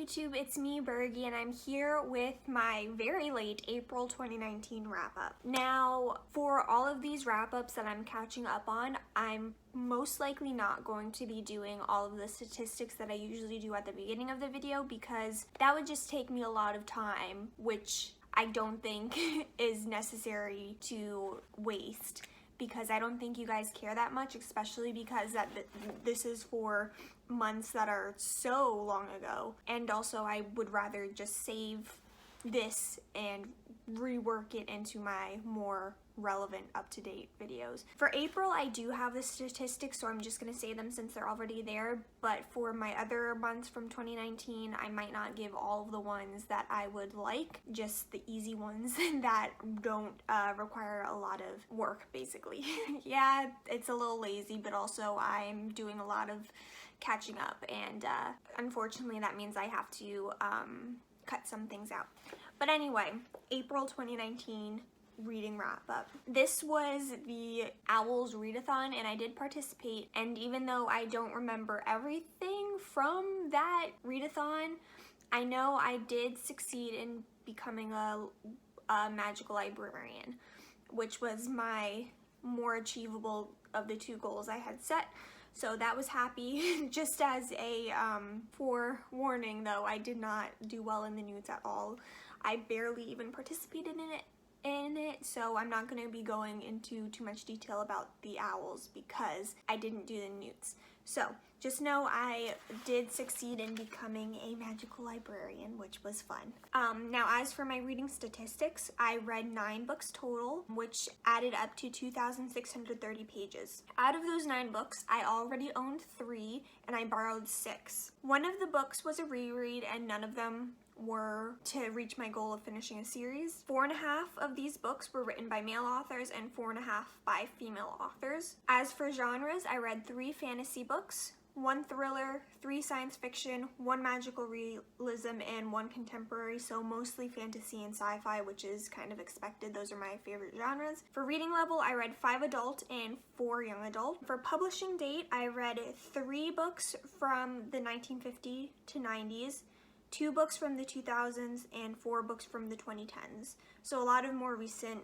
YouTube? It's me, Bergie, and I'm here with my very late April 2019 wrap-up. Now, for all of these wrap-ups that I'm catching up on, I'm most likely not going to be doing all of the statistics that I usually do at the beginning of the video because that would just take me a lot of time, which I don't think is necessary to waste, because I don't think you guys care that much, especially because this is for months that are so long ago. And also I would rather just save this and rework it into my more relevant, up-to-date videos. For April, I do have the statistics, so I'm just gonna say them since they're already there, but for my other months from 2019, I might not give all of the ones that I would like, just the easy ones that don't require a lot of work, basically. Yeah, it's a little lazy, but also I'm doing a lot of catching up, and unfortunately that means I have to cut some things out. But anyway, April 2019 reading wrap up. This was the Owls readathon and I did participate, and even though I don't remember everything from that readathon, I know I did succeed in becoming a magical librarian, which was my more achievable of the two goals I had set. So that was happy. Just as a forewarning though, I did not do well in the newts at all. I barely even participated in it, so I'm not going to be going into too much detail about the owls because I didn't do the newts. So just know I did succeed in becoming a magical librarian, which was fun. Now as for my reading statistics, I read 9 books total, which added up to 2,630 pages. Out of those 9 books, I already owned 3 and I borrowed 6. One of the books was a reread and none of them were to reach my goal of finishing a series. 4.5 of these books were written by male authors and 4.5 by female authors. As for genres, I read 3 fantasy books, 1 thriller, 3 science fiction, 1 magical realism, and 1 contemporary, so mostly fantasy and sci-fi, which is kind of expected. Those are my favorite genres. For reading level, I read 5 adult and 4 young adult. For publishing date, I read 3 books from the 1950 to 90s, 2 books from the 2000s, and 4 books from the 2010s. So a lot of more recent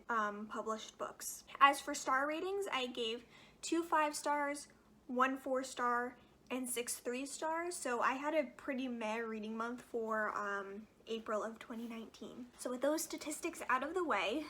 published books. As for star ratings, I gave 2 5-stars, 1 4-star, and 6 3-stars. So I had a pretty meh reading month for April of 2019. So with those statistics out of the way,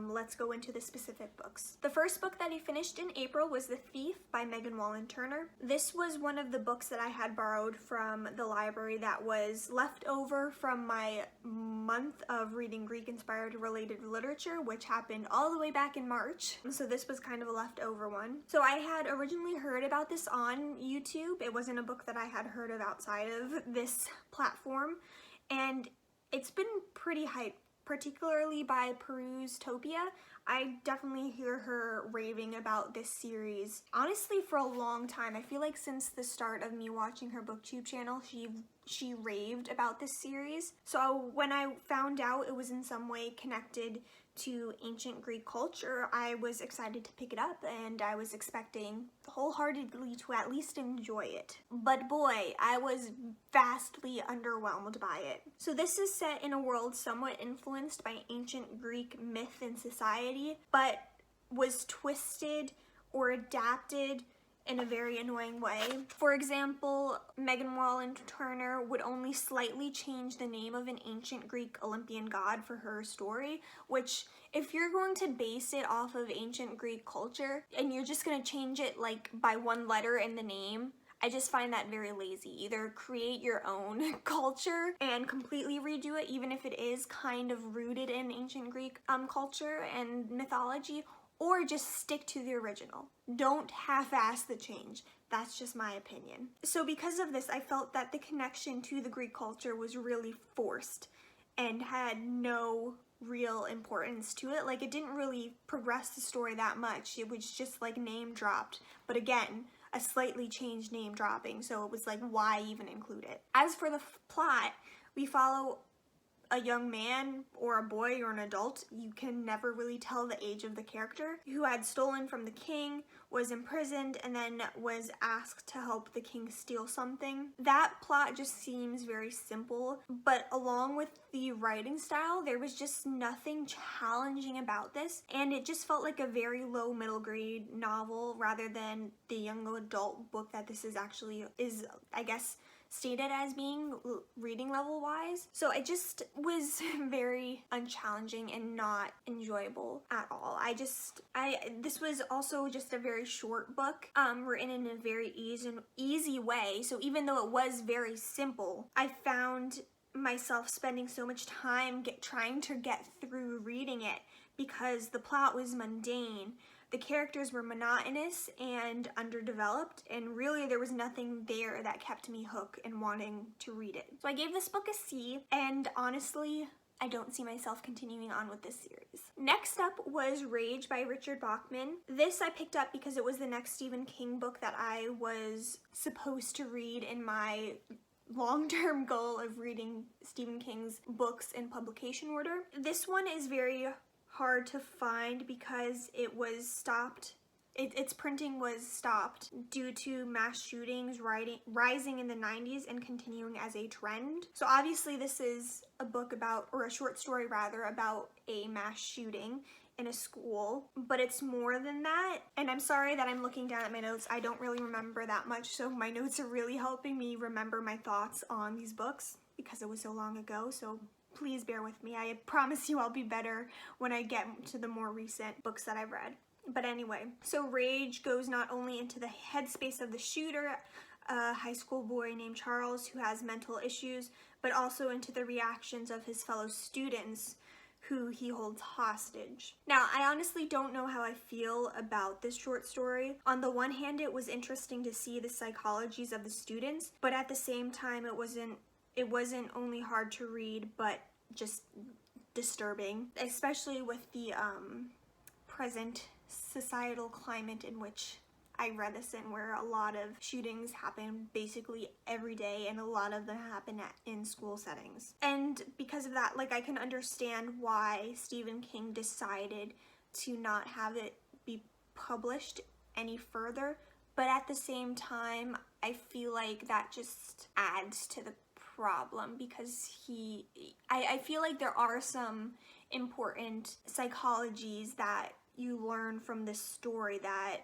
let's go into the specific books. The first book that I finished in April was The Thief by Megan Wallen Turner. This was one of the books that I had borrowed from the library that was left over from my month of reading Greek-inspired related literature, which happened all the way back in March. So this was kind of a leftover one. So I had originally heard about this on YouTube. It wasn't a book that I had heard of outside of this platform, and it's been pretty hyped, particularly by Peruse-topia. I definitely hear her raving about this series, honestly, for a long time. I feel like since the start of me watching her booktube channel, she raved about this series. So when I found out it was in some way connected to ancient Greek culture, I was excited to pick it up, and I was expecting wholeheartedly to at least enjoy it. But boy, I was vastly underwhelmed by it. So this is set in a world somewhat influenced by ancient Greek myth and society, but was twisted or adapted in a very annoying way. For example, Megan Wallen Turner would only slightly change the name of an ancient Greek Olympian god for her story, which if you're going to base it off of ancient Greek culture and you're just gonna change it like by 1 letter in the name, I just find that very lazy. Either create your own culture and completely redo it, even if it is kind of rooted in ancient Greek culture and mythology, or just stick to the original. Don't half-ass the change. That's just my opinion. So because of this, I felt that the connection to the Greek culture was really forced and had no real importance to it. Like, it didn't really progress the story that much. It was just like name dropped. But again, a slightly changed name dropping, so it was like, why even include it? As for the plot, we follow a young man or a boy or an adult, you can never really tell the age of the character, who had stolen from the king, was imprisoned, and then was asked to help the king steal something. That plot just seems very simple, but along with the writing style, there was just nothing challenging about this, and it just felt like a very low middle grade novel rather than the young adult book that this is actually, I guess, stated as being reading level wise. So it just was very unchallenging and not enjoyable at all. This was also just a very short book, written in a very easy way. So even though it was very simple, I found myself spending so much time trying to get through reading it because the plot was mundane. The characters were monotonous and underdeveloped, and really there was nothing there that kept me hooked and wanting to read it. So I gave this book a C, and honestly, I don't see myself continuing on with this series. Next up was Rage by Richard Bachman. This I picked up because it was the next Stephen King book that I was supposed to read in my long-term goal of reading Stephen King's books in publication order. This one is very hard to find because it was stopped. Its printing was stopped due to mass shootings rising in the 90s and continuing as a trend. So obviously this is a book about, or a short story rather, about a mass shooting in a school, but it's more than that. And I'm sorry that I'm looking down at my notes. I don't really remember that much, so my notes are really helping me remember my thoughts on these books because it was so long ago. So please bear with me. I promise you I'll be better when I get to the more recent books that I've read. But anyway, so Rage goes not only into the headspace of the shooter, a high school boy named Charles who has mental issues, but also into the reactions of his fellow students who he holds hostage. Now, I honestly don't know how I feel about this short story. On the one hand, it was interesting to see the psychologies of the students, but at the same time, it wasn't only hard to read, but just disturbing, especially with the present societal climate in which I read this in, where a lot of shootings happen basically every day, and a lot of them happen in school settings. And because of that, like, I can understand why Stephen King decided to not have it be published any further, but at the same time, I feel like that just adds to the problem because I feel like there are some important psychologies that you learn from this story that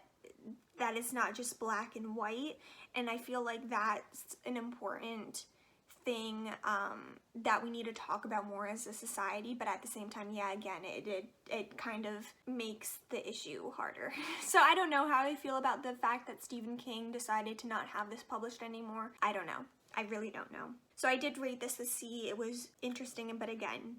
it's not just black and white, and I feel like that's an important thing that we need to talk about more as a society. But at the same time, yeah, again, it kind of makes the issue harder. So I don't know how I feel about the fact that Stephen King decided to not have this published anymore. I don't know. I really don't know. So I did rate this a C. It was interesting, but again,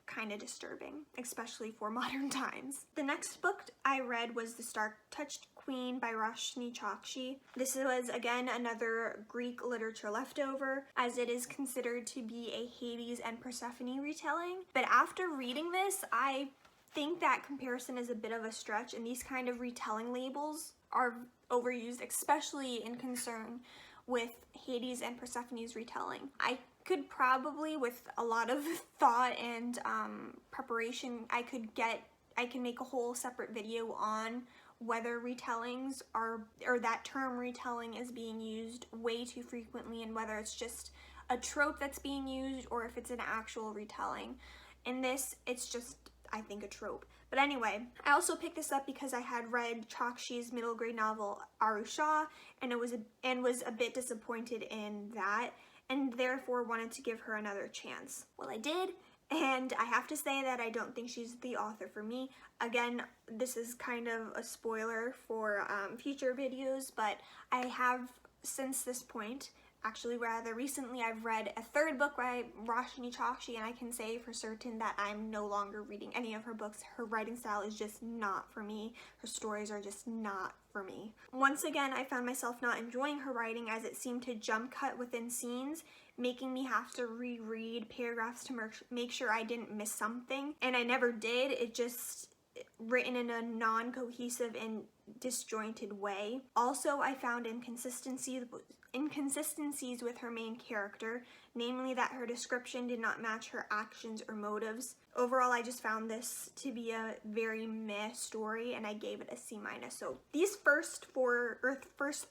kind of disturbing, especially for modern times. The next book I read was The Star-Touched Queen by Roshni Chokshi. This was, again, another Greek literature leftover, as it is considered to be a Hades and Persephone retelling. But after reading this, I think that comparison is a bit of a stretch, and these kind of retelling labels are overused, especially in concern with Hades and Persephone's retelling. I could probably, with a lot of thought and preparation, I can make a whole separate video on whether retellings or that term retelling is being used way too frequently, and whether it's just a trope that's being used or if it's an actual retelling. In this, it's just, I think, a trope. But anyway, I also picked this up because I had read Chokshi's middle grade novel Arusha, and was a bit disappointed in that, and therefore wanted to give her another chance. Well, I did, and I have to say that I don't think she's the author for me. Again, this is kind of a spoiler for future videos, but I have, since this point, actually rather recently, I've read a third book by Roshni Chokshi, and I can say for certain that I'm no longer reading any of her books. Her writing style is just not for me. Her stories are just not for me. Once again, I found myself not enjoying her writing, as it seemed to jump cut within scenes, making me have to reread paragraphs to make sure I didn't miss something. And I never did. It just written in a non-cohesive and disjointed way. Also, I found inconsistencies inconsistencies with her main character, namely that her description did not match her actions or motives. Overall, I just found this to be a very meh story, and I gave it a C-. So these first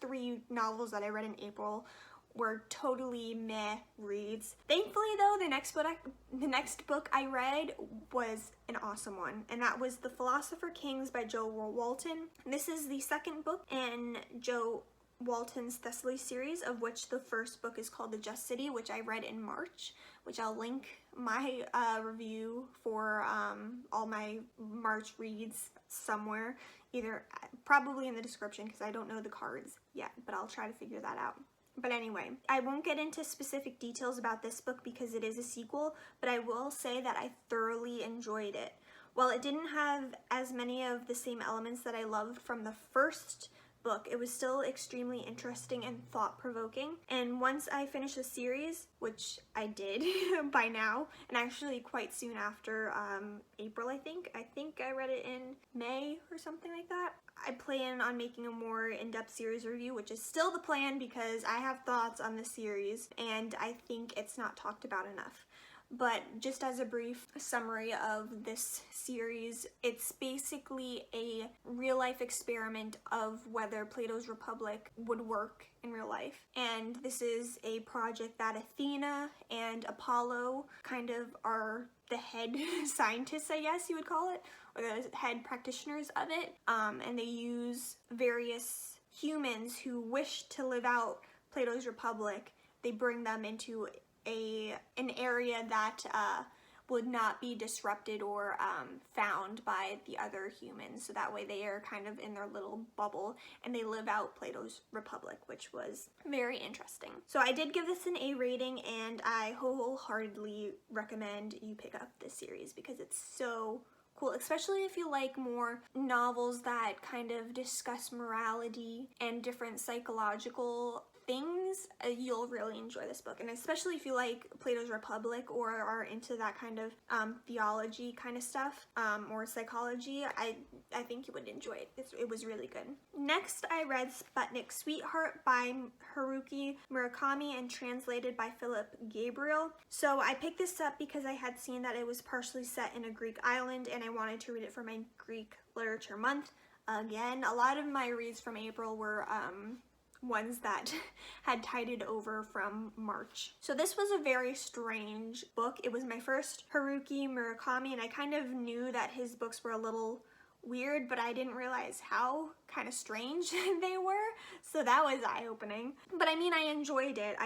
three novels that I read in April were totally meh reads. Thankfully though, the next book I read was an awesome one, and that was The Philosopher Kings by Joe Walton. This is the second book in Joe Walton's Thessaly series, of which the first book is called The Just City, which I read in March, which I'll link my review for all my March reads somewhere, probably in the description because I don't know the cards yet, but I'll try to figure that out. But anyway, I won't get into specific details about this book because it is a sequel, but I will say that I thoroughly enjoyed it. While it didn't have as many of the same elements that I loved from the first book, it was still extremely interesting and thought-provoking. And once I finished the series, which I did by now, and actually quite soon after April, I think I read it in May or something like that, I plan on making a more in-depth series review, which is still the plan because I have thoughts on the series and I think it's not talked about enough. But just as a brief summary of this series, it's basically a real-life experiment of whether Plato's Republic would work in real life. And this is a project that Athena and Apollo kind of are the head scientists, I guess you would call it, or the head practitioners of it. And they use various humans who wish to live out Plato's Republic. They bring them into an area that would not be disrupted or found by the other humans, so that way they are kind of in their little bubble and they live out Plato's Republic, which was very interesting. So I did give this an A rating, and I wholeheartedly recommend you pick up this series because it's so cool, especially if you like more novels that kind of discuss morality and different psychological things. You'll really enjoy this book, and especially if you like Plato's Republic or are into that kind of theology kind of stuff, or psychology, I think you would enjoy it. It was really good. Next, I read Sputnik Sweetheart by Haruki Murakami and translated by Philip Gabriel. So I picked this up because I had seen that it was partially set in a Greek island and I wanted to read it for my Greek Literature Month. Again, a lot of my reads from April were ones that had tided over from March. So this was a very strange book. It was my first Haruki Murakami, and I kind of knew that his books were a little weird, but I didn't realize how kind of strange they were, so that was eye-opening. But I mean, I enjoyed it,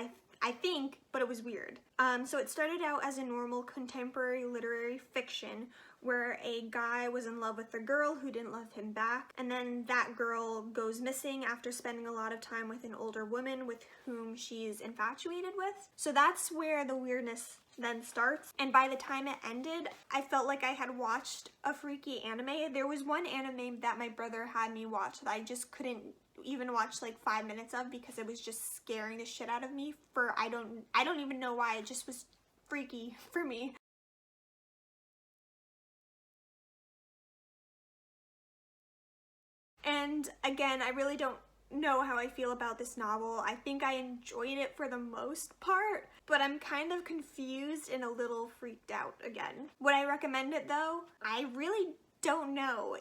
I think, but it was weird. So it started out as a normal contemporary literary fiction where a guy was in love with a girl who didn't love him back, and then that girl goes missing after spending a lot of time with an older woman with whom she's infatuated with. So that's where the weirdness then starts, and by the time it ended, I felt like I had watched a freaky anime. There was one anime that my brother had me watch that I just couldn't even watch like 5 minutes of because it was just scaring the shit out of me for I don't even know why. It just was freaky for me. And again, I really don't know how I feel about this novel. I think I enjoyed it for the most part, but I'm kind of confused and a little freaked out again. Would I recommend it though? I really don't know.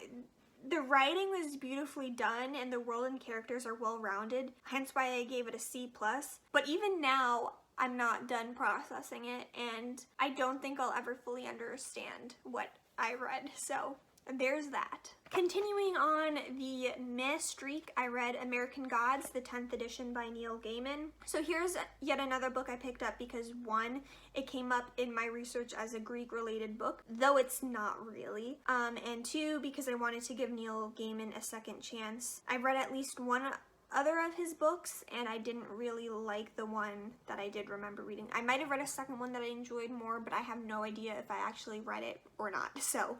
The writing was beautifully done and the world and characters are well-rounded, hence why I gave it a C+. But even now, I'm not done processing it, and I don't think I'll ever fully understand what I read, so there's that. Continuing on the meh streak, I read American Gods, the 10th edition by Neil Gaiman. So here's yet another book I picked up because one, it came up in my research as a Greek-related book, though it's not really. And two, because I wanted to give Neil Gaiman a second chance. I read at least one other of his books, and I didn't really like the one that I did remember reading. I might have read a second one that I enjoyed more, but I have no idea if I actually read it or not. So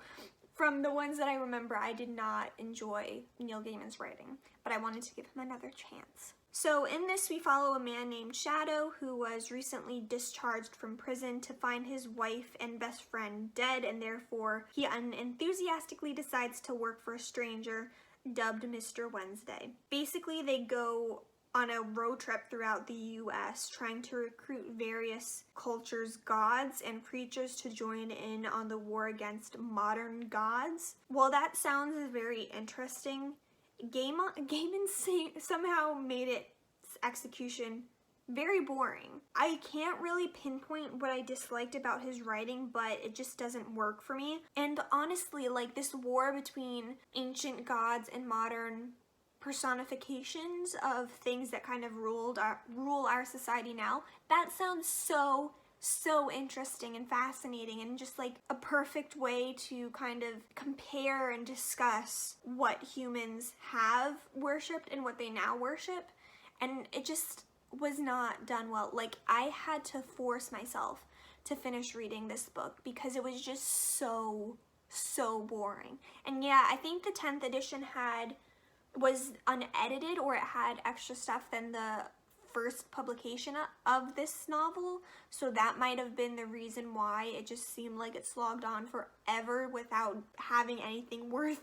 from the ones that I remember, I did not enjoy Neil Gaiman's writing, but I wanted to give him another chance. So in this, we follow a man named Shadow who was recently discharged from prison to find his wife and best friend dead, and therefore he unenthusiastically decides to work for a stranger dubbed Mr. Wednesday. Basically, they go on a road trip throughout the US trying to recruit various cultures' gods and preachers to join in on the war against modern gods. While that sounds very interesting, Gaiman somehow made its execution very boring. I can't really pinpoint what I disliked about his writing, but it just doesn't work for me. And honestly, like, this war between ancient gods and modern personifications of things that kind of rule our society now, that sounds so interesting and fascinating, and just like a perfect way to kind of compare and discuss what humans have worshipped and what they now worship. And it just was not done well. Like, I had to force myself to finish reading this book because it was just so boring. And yeah, I think the 10th edition was unedited, or it had extra stuff than the first publication of this novel, so that might have been the reason why it just seemed like it slogged on forever without having anything worth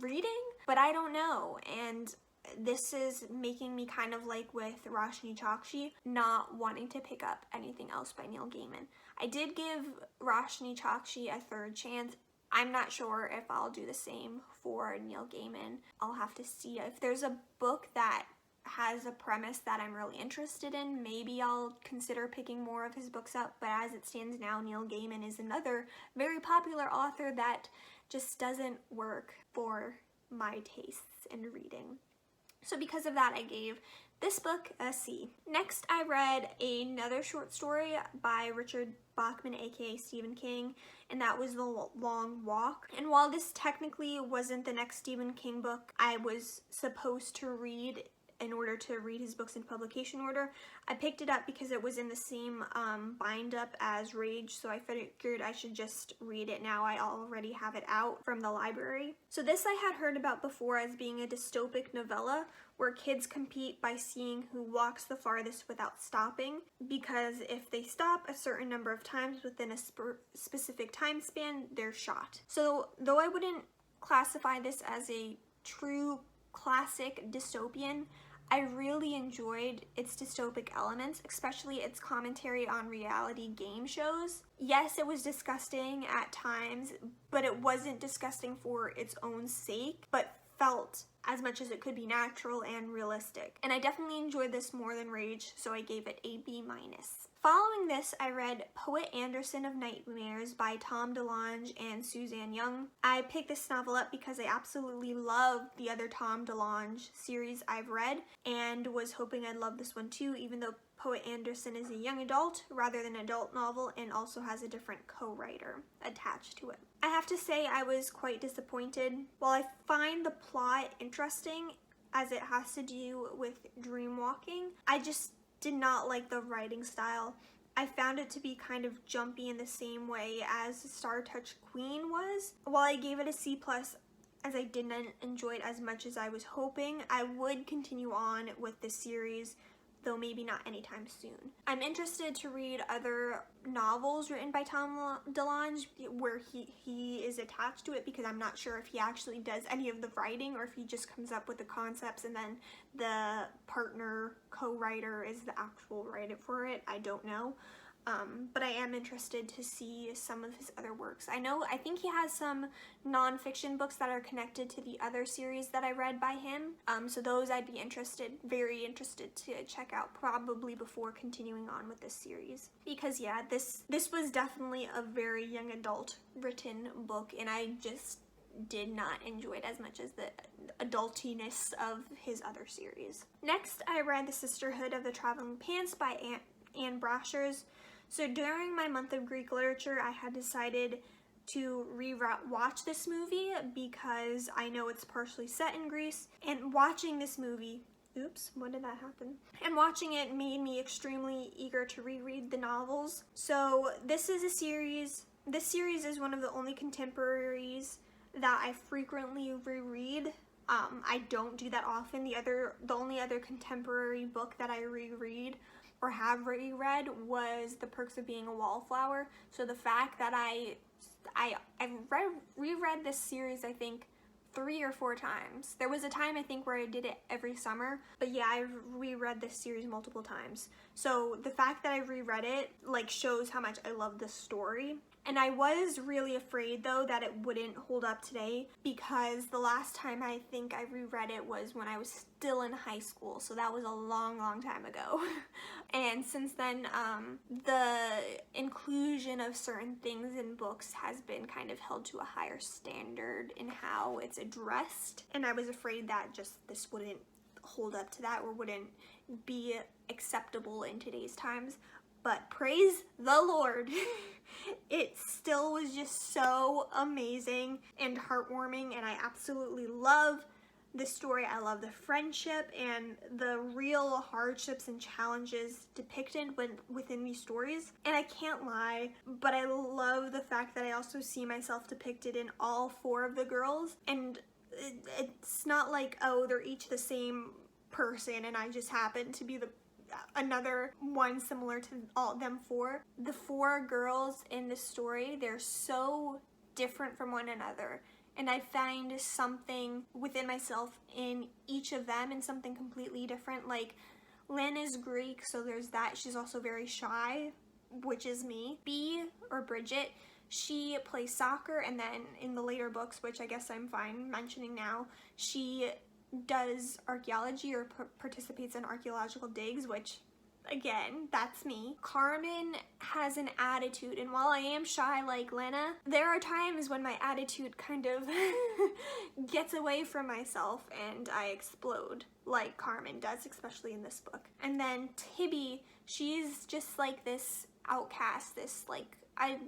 reading. But I don't know, and this is making me kind of like with Roshni Chokshi, not wanting to pick up anything else by Neil Gaiman. I did give Roshni Chokshi a third chance. I'm not sure if I'll do the same for Neil Gaiman. I'll have to see. If there's a book that has a premise that I'm really interested in, maybe I'll consider picking more of his books up. But as it stands now, Neil Gaiman is another very popular author that just doesn't work for my tastes in reading. So because of that, I gave this book a C. Next, I read another short story by Richard Bachman, aka Stephen King, and that was The Long Walk. And while this technically wasn't the next Stephen King book I was supposed to read in order to read his books in publication order, I picked it up because it was in the same bind up as Rage, so I figured I should just read it now. I already have it out from the library. So this I had heard about before as being a dystopic novella where kids compete by seeing who walks the farthest without stopping, because if they stop a certain number of times within a specific time span, they're shot. So though I wouldn't classify this as a true classic dystopian, I really enjoyed its dystopic elements, especially its commentary on reality game shows. Yes, it was disgusting at times, but it wasn't disgusting for its own sake, but felt as much as it could be natural and realistic. And I definitely enjoyed this more than Rage, so I gave it a B-. Following this, I read Poet Andersen of Nightmares by Tom DeLonge and Suzanne Young. I picked this novel up because I absolutely love the other Tom DeLonge series I've read, and was hoping I'd love this one too, even though Poet Andersen is a young adult rather than adult novel and also has a different co-writer attached to it. I have to say I was quite disappointed. While I find the plot interesting as it has to do with dream walking, I just did not like the writing style. I found it to be kind of jumpy in the same way as Star Touch Queen was. While I gave it a C+, as I didn't enjoy it as much as I was hoping, I would continue on with this series, though maybe not anytime soon. I'm interested to read other novels written by Tom DeLonge where he is attached to it, because I'm not sure if he actually does any of the writing or if he just comes up with the concepts and then the partner co-writer is the actual writer for it. I don't know. But I am interested to see some of his other works. I think he has some non-fiction books that are connected to the other series that I read by him. So those I'd be very interested to check out, probably before continuing on with this series. Because yeah, this was definitely a very young adult written book, and I just did not enjoy it as much as the adultiness of his other series. Next, I read The Sisterhood of the Traveling Pants by Anne Brashers. So during my month of Greek literature, I had decided to watch this movie because I know it's partially set in Greece, and watching this movie, oops, when did that happen? And watching it made me extremely eager to reread the novels. So this is a series, this series is one of the only contemporaries that I frequently reread. I don't do that often. The only other contemporary book that I reread or have reread was The Perks of Being a Wallflower. So the fact that I've reread this series, I think, 3 or 4 times. There was a time I think where I did it every summer, but yeah, I've reread this series multiple times. So the fact that I reread it like shows how much I love this story. And I was really afraid though that it wouldn't hold up today, because the last time I think I reread it was when I was still in high school, so that was a long time ago. And since then, the inclusion of certain things in books has been kind of held to a higher standard in how it's addressed, and I was afraid that just this wouldn't hold up to that or wouldn't be acceptable in today's times. But praise the Lord, it still was just so amazing and heartwarming, and I absolutely love the story. I love the friendship and the real hardships and challenges depicted within these stories. And I can't lie, but I love the fact that I also see myself depicted in all 4 of the girls, and it's not like, oh, they're each the same person and I just happen to be another one similar to all them 4. The 4 girls in the story, they're so different from one another, and I find something within myself in each of them, and something completely different. Like, Lynn is Greek, so there's that. She's also very shy, which is me. B, or Bridget, she plays soccer, and then in the later books, which I guess I'm fine mentioning now, she does archaeology or participates in archaeological digs, which again, that's me. Carmen has an attitude, and while I am shy like Lena, there are times when my attitude kind of gets away from myself and I explode like Carmen does, especially in this book. And then Tibby, she's just like this outcast, this like, I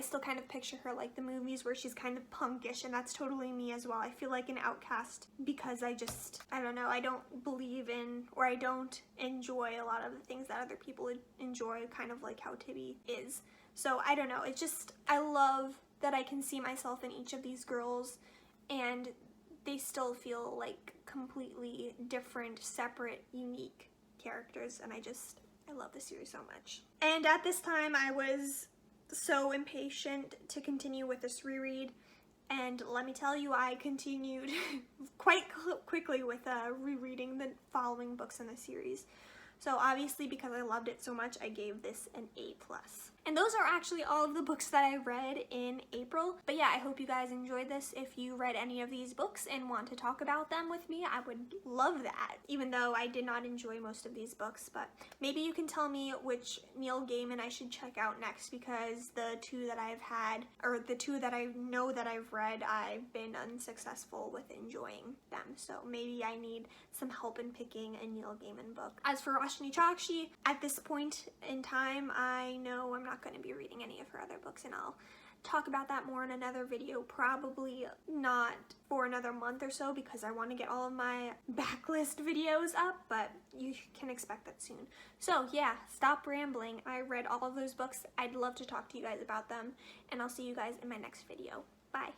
still kind of picture her like the movies where she's kind of punkish, and that's totally me as well. I feel like an outcast because I don't know, I don't believe in, or I don't enjoy a lot of the things that other people enjoy, kind of like how Tibby is. So I don't know, it's just, I love that I can see myself in each of these girls, and they still feel like completely different, separate, unique characters, and I love this series so much. And at this time, I was so impatient to continue with this reread, and let me tell you, I continued quite quickly with rereading the following books in the series. So obviously, because I loved it so much, I gave this an A+. And those are actually all of the books that I read in April. But yeah, I hope you guys enjoyed this. If you read any of these books and want to talk about them with me, I would love that, even though I did not enjoy most of these books. But maybe you can tell me which Neil Gaiman I should check out next, because the 2 that I've had, or the 2 that I know that I've read, I've been unsuccessful with enjoying them. So maybe I need some help in picking a Neil Gaiman book. As for Roshni Chokshi, at this point in time, I know I'm not going to be reading any of her other books, and I'll talk about that more in another video, probably not for another month or so, because I want to get all of my backlist videos up, but you can expect that soon. So yeah, stop rambling. I read all of those books. I'd love to talk to you guys about them, and I'll see you guys in my next video. Bye.